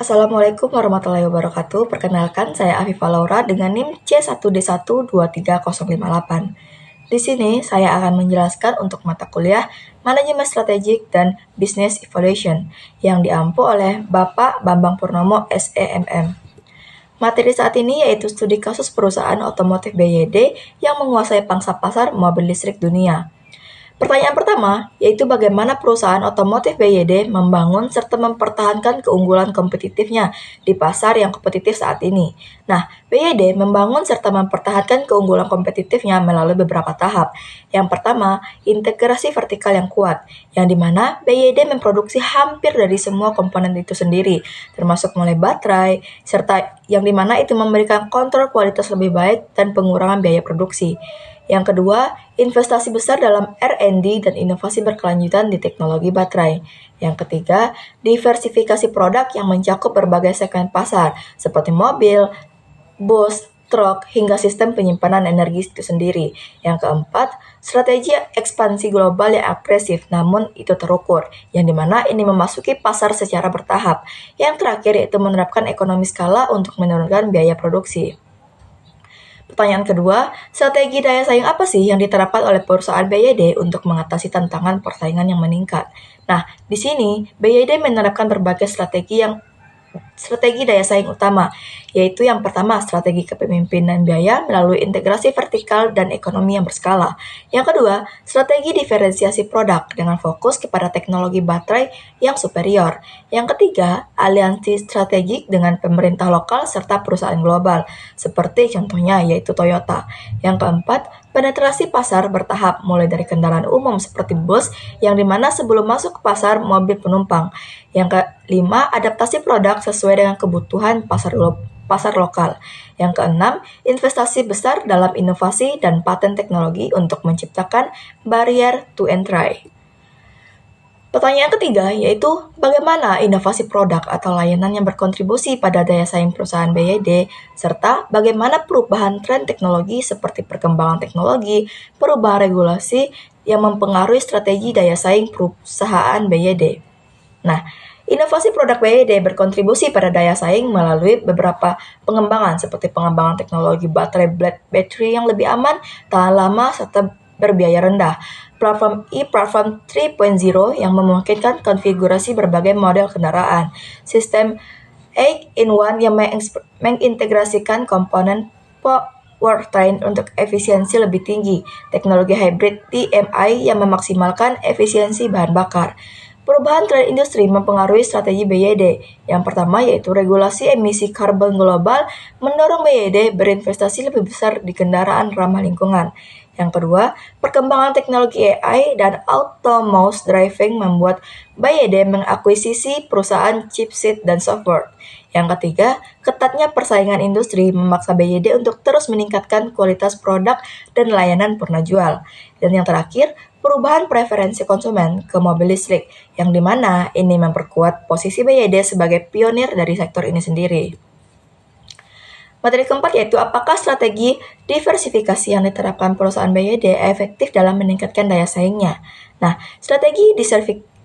Assalamualaikum warahmatullahi wabarakatuh. Perkenalkan, saya Afifah Laura dengan NIM C1D1 23058. Di sini saya akan menjelaskan untuk mata kuliah Manajemen Strategik dan Business Evaluation yang diampu oleh Bapak Bambang Purnomo SEMM. Materi saat ini yaitu studi kasus perusahaan otomotif BYD yang menguasai pangsa pasar mobil listrik dunia. Pertanyaan pertama, yaitu bagaimana perusahaan otomotif BYD membangun serta mempertahankan keunggulan kompetitifnya di pasar yang kompetitif saat ini. Nah, BYD membangun serta mempertahankan keunggulan kompetitifnya melalui beberapa tahap. Yang pertama, integrasi vertikal yang kuat, yang dimana BYD memproduksi hampir dari semua komponen itu sendiri, termasuk mulai baterai, serta yang dimana itu memberikan kontrol kualitas lebih baik dan pengurangan biaya produksi. Yang kedua, investasi besar dalam R&D dan inovasi berkelanjutan di teknologi baterai. Yang ketiga, diversifikasi produk yang mencakup berbagai segmen pasar, seperti mobil, bus, truk, hingga sistem penyimpanan energi itu sendiri. Yang keempat, strategi ekspansi global yang agresif namun itu terukur, yang dimana ini memasuki pasar secara bertahap. Yang terakhir yaitu menerapkan ekonomi skala untuk menurunkan biaya produksi. Pertanyaan kedua, strategi daya saing apa sih yang diterapkan oleh perusahaan BYD untuk mengatasi tantangan persaingan yang meningkat? Nah, di sini BYD menerapkan berbagai strategi daya saing utama, yaitu yang pertama strategi kepemimpinan biaya melalui integrasi vertikal dan ekonomi yang berskala. Yang kedua, strategi diferensiasi produk dengan fokus kepada teknologi baterai yang superior. Yang ketiga, aliansi strategik dengan pemerintah lokal serta perusahaan global, seperti contohnya yaitu Toyota. Yang keempat, penetrasi pasar bertahap mulai dari kendaraan umum seperti bus yang dimana sebelum masuk ke pasar mobil penumpang. Yang kelima, adaptasi produk sesuai dengan kebutuhan pasar lokal. Yang keenam, investasi besar dalam inovasi dan paten teknologi untuk menciptakan barrier to entry. Pertanyaan ketiga yaitu bagaimana inovasi produk atau layanan yang berkontribusi pada daya saing perusahaan BYD, serta bagaimana perubahan tren teknologi seperti perkembangan teknologi, perubahan regulasi yang mempengaruhi strategi daya saing perusahaan BYD. Nah, inovasi produk BYD berkontribusi pada daya saing melalui beberapa pengembangan seperti pengembangan teknologi baterai battery yang lebih aman, tahan lama, serta berbiaya rendah. Platform 3.0 yang memungkinkan konfigurasi berbagai model kendaraan. Sistem 8-in-1 yang mengintegrasikan komponen powertrain untuk efisiensi lebih tinggi. Teknologi hybrid DMI yang memaksimalkan efisiensi bahan bakar. Perubahan tren industri mempengaruhi strategi BYD. Yang pertama yaitu regulasi emisi karbon global mendorong BYD berinvestasi lebih besar di kendaraan ramah lingkungan. Yang kedua, perkembangan teknologi AI dan autonomous driving membuat BYD mengakuisisi perusahaan chipset dan software. Yang ketiga, ketatnya persaingan industri memaksa BYD untuk terus meningkatkan kualitas produk dan layanan purna jual. Dan yang terakhir, perubahan preferensi konsumen ke mobil listrik, yang dimana ini memperkuat posisi BYD sebagai pionir dari sektor ini sendiri. Materi keempat yaitu apakah strategi diversifikasi yang diterapkan perusahaan BYD efektif dalam meningkatkan daya saingnya. Nah, strategi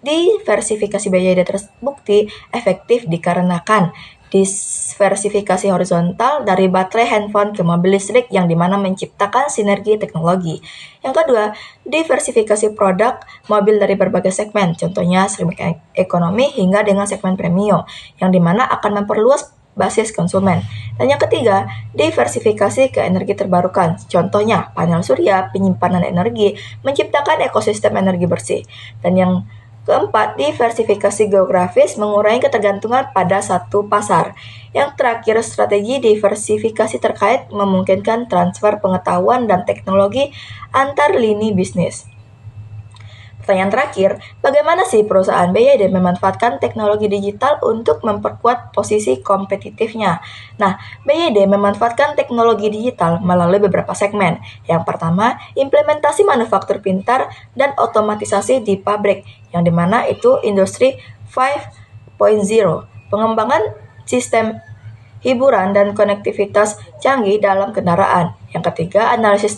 diversifikasi BYD terbukti efektif dikarenakan diversifikasi horizontal dari baterai handphone ke mobil listrik yang dimana menciptakan sinergi teknologi. Yang kedua, diversifikasi produk mobil dari berbagai segmen, contohnya segmen ekonomi hingga dengan segmen premium, yang dimana akan memperluas basis konsumen. Dan yang ketiga, diversifikasi ke energi terbarukan. Contohnya, panel surya, penyimpanan energi, menciptakan ekosistem energi bersih. Dan yang keempat, diversifikasi geografis mengurangi ketergantungan pada satu pasar. Yang terakhir, strategi diversifikasi terkait memungkinkan transfer pengetahuan dan teknologi antar lini bisnis. Pertanyaan terakhir, bagaimana sih perusahaan BYD memanfaatkan teknologi digital untuk memperkuat posisi kompetitifnya? Nah, BYD memanfaatkan teknologi digital melalui beberapa segmen. Yang pertama, implementasi manufaktur pintar dan otomatisasi di pabrik, yang dimana itu industri 5.0, pengembangan sistem hiburan dan konektivitas canggih dalam kendaraan. Yang ketiga, analisis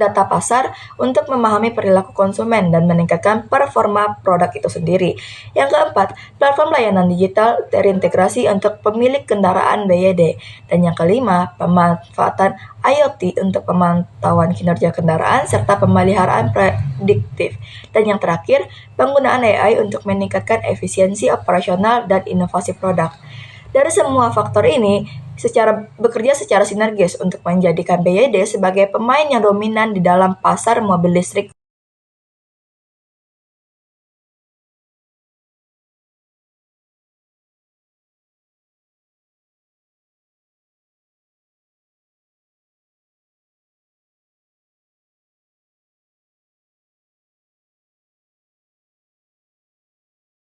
data pasar untuk memahami perilaku konsumen dan meningkatkan performa produk itu sendiri. Yang keempat, platform layanan digital terintegrasi untuk pemilik kendaraan BYD. Dan yang kelima, pemanfaatan IoT untuk pemantauan kinerja kendaraan serta pemeliharaan prediktif. Dan yang terakhir, penggunaan AI untuk meningkatkan efisiensi operasional dan inovasi produk. Dari semua faktor ini, bekerja secara sinergis untuk menjadikan BYD sebagai pemain yang dominan di dalam pasar mobil listrik